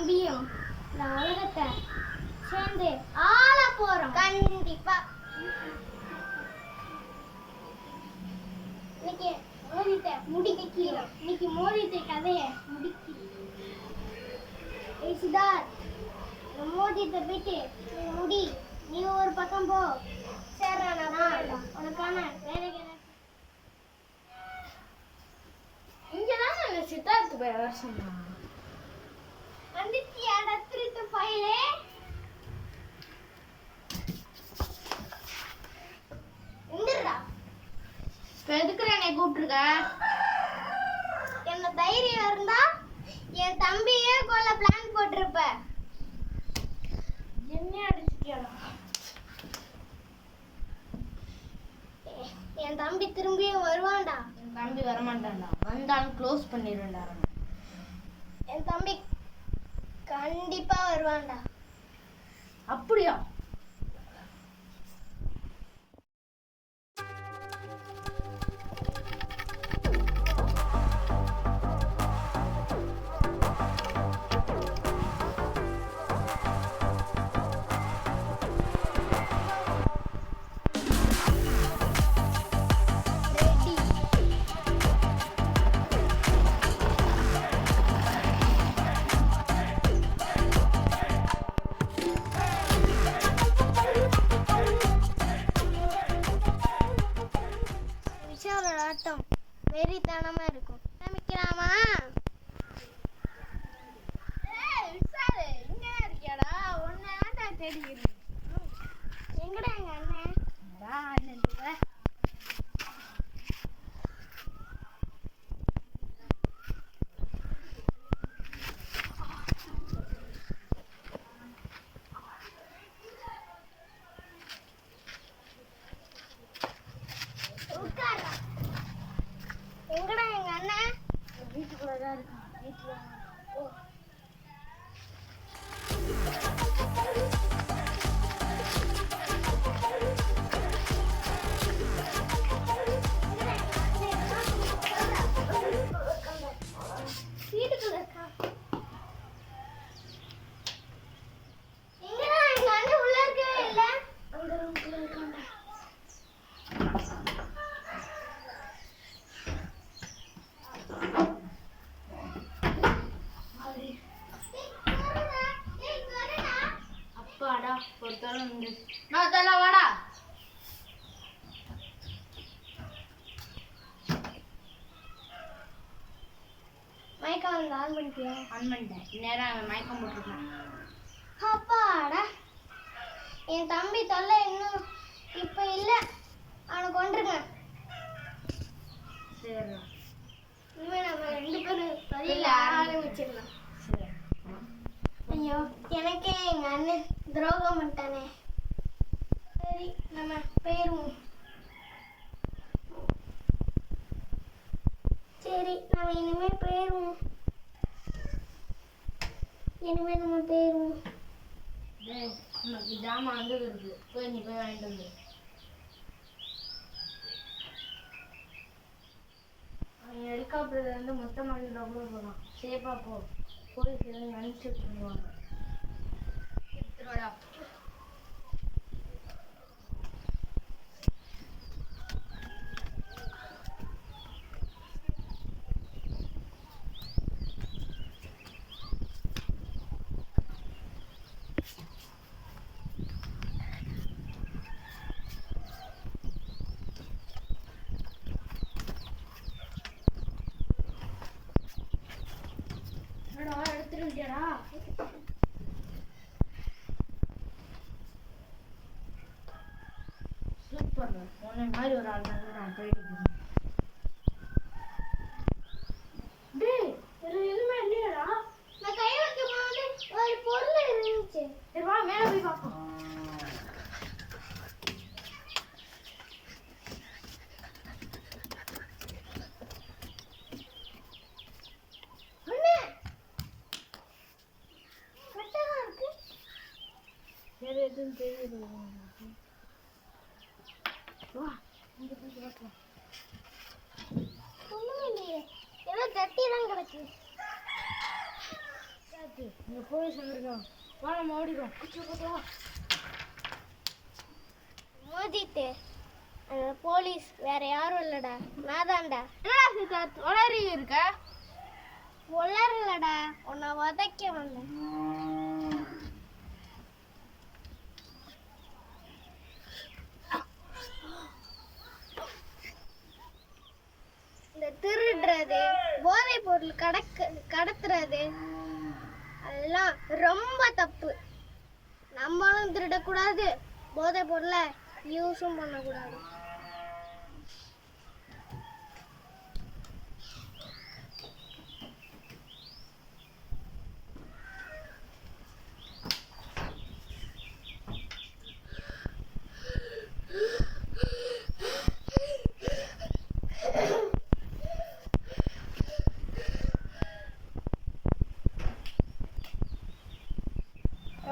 தம்பியும் இந்த உலகத்தை சேர்ந்து ஆள போறோம். கண்டிப்பா. இன்னைக்கு மோதிட்ட முடிக்கிறோம். இன்னைக்கு மோதிட்ட கதையை முடிக்கிறோம். சித்தார்த், மோதிட்ட போயிட்டு முடி, நீ ஒரு பக்கம் போ. சரி, நான் உனக்கான வேலைகளை இங்கதான் சித்தார்த்து போய் வர சொன்னான். வந்துட்டியா திருட்டு பையலே? எந்திரா. இப்ப எதுக்கு என்னை கூப்பிட்டுருக்க? என்ன தைரியம் இருந்தா என் தம்பியே கொல்ல பிளான் போட்டிருப்ப. என்ன அடிச்சிட்டியாடா? என் தம்பி திரும்பியும் வருவான்டா. என் தம்பி வரமாட்டான்டா. வந்தாலும் க்ளோஸ் பண்ணிடுவேன்டா. என் தம்பி கண்டிப்பா வருவான்டா. அப்படியா? ஆட்டம் வெறித்தனமா இருக்கும். சமைக்கலாமா? எங்கடா எங்க அண்ணன்? எங்கடா எங்க அண்ணன்? வீட்டுக்குள்ளதான் இருக்கான். வீட்டுல வீட்டுக்குள்ள இருக்கா? எங்கடா எங்க அண்ணன்? உள்ள இருக்கவே இல்ல. அந்த ரூம்குள்ள இருக்கான்டா. அப்பாடா, பொறுத்தாலும் நான் தல வாடா. மயக்கம் வந்து ஆன் பண்ணிட்டியா? ஆன் பண்ணிட்டேன். நேரம் மயக்கம் போட்டுருக்கேன். அப்பாடா, என் தம்பி தொல்லை இன்னும் இப்ப இல்ல. அவனை கொண்டிருங்க. சரி, இனிமே நம்ம 2 பேரும் தொழில ஆரம்பிச்சிடலாம். ஐயோ, எனக்கே எங்க அண்ணன் துரோகம் பண்ணிட்டானே. சரி, நம்ம போயிருவோம். சரி, நம்ம இனிமே போயிருவோம். நமக்கு ஜாமான் வந்து இருக்கு. போய் நீ போய் வாங்கிட்டு வந்து. ஹெலிகாப்டர்ல வந்து மொத்தமாக கூட போகலாம். சேஃபா போ. போலீஸ் எதுவும் அனுப்பிச்சு பண்ணுவாங்க. எடுத்துருவாடா. எடுத்துருவியாடா? சூப்பர். உன்னை மாதிரி ஒரு ஆள் வந்து நான் போயிட்டு எதுவுமே இல்லையாடா? நான் கை வைக்கும் போது ஒரு பொருள் இருந்துச்சு. சரி வா, மேல போய் பார்ப்போம். வேற எதுவும் தெரியுது? வா, இங்க போய் பார்க்கலாம். ஒண்ணுமே இல்லையே, ஏதோ கட்டி தான் கிடக்கு. இங்கே போலீஸ் வந்திருக்கோம். வா நம்ம ஓடிடும். மோதிட்டு போலீஸ் வேற யாரும் இல்லடா, நான் தான்டா. என்னடா சித்தார்த் உளறி இருக்க? உளறலடா, உன்னை வதைக்க வந்தேன். இந்த திருடுறது, போதை பொருள் கடத்துறது அதெல்லாம் ரொம்ப தப்பு. நம்மளும் திருடக்கூடாது, போதை பொருளை யூஸும் பண்ணக்கூடாது.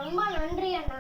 ரொம்ப நன்றி அண்ணா.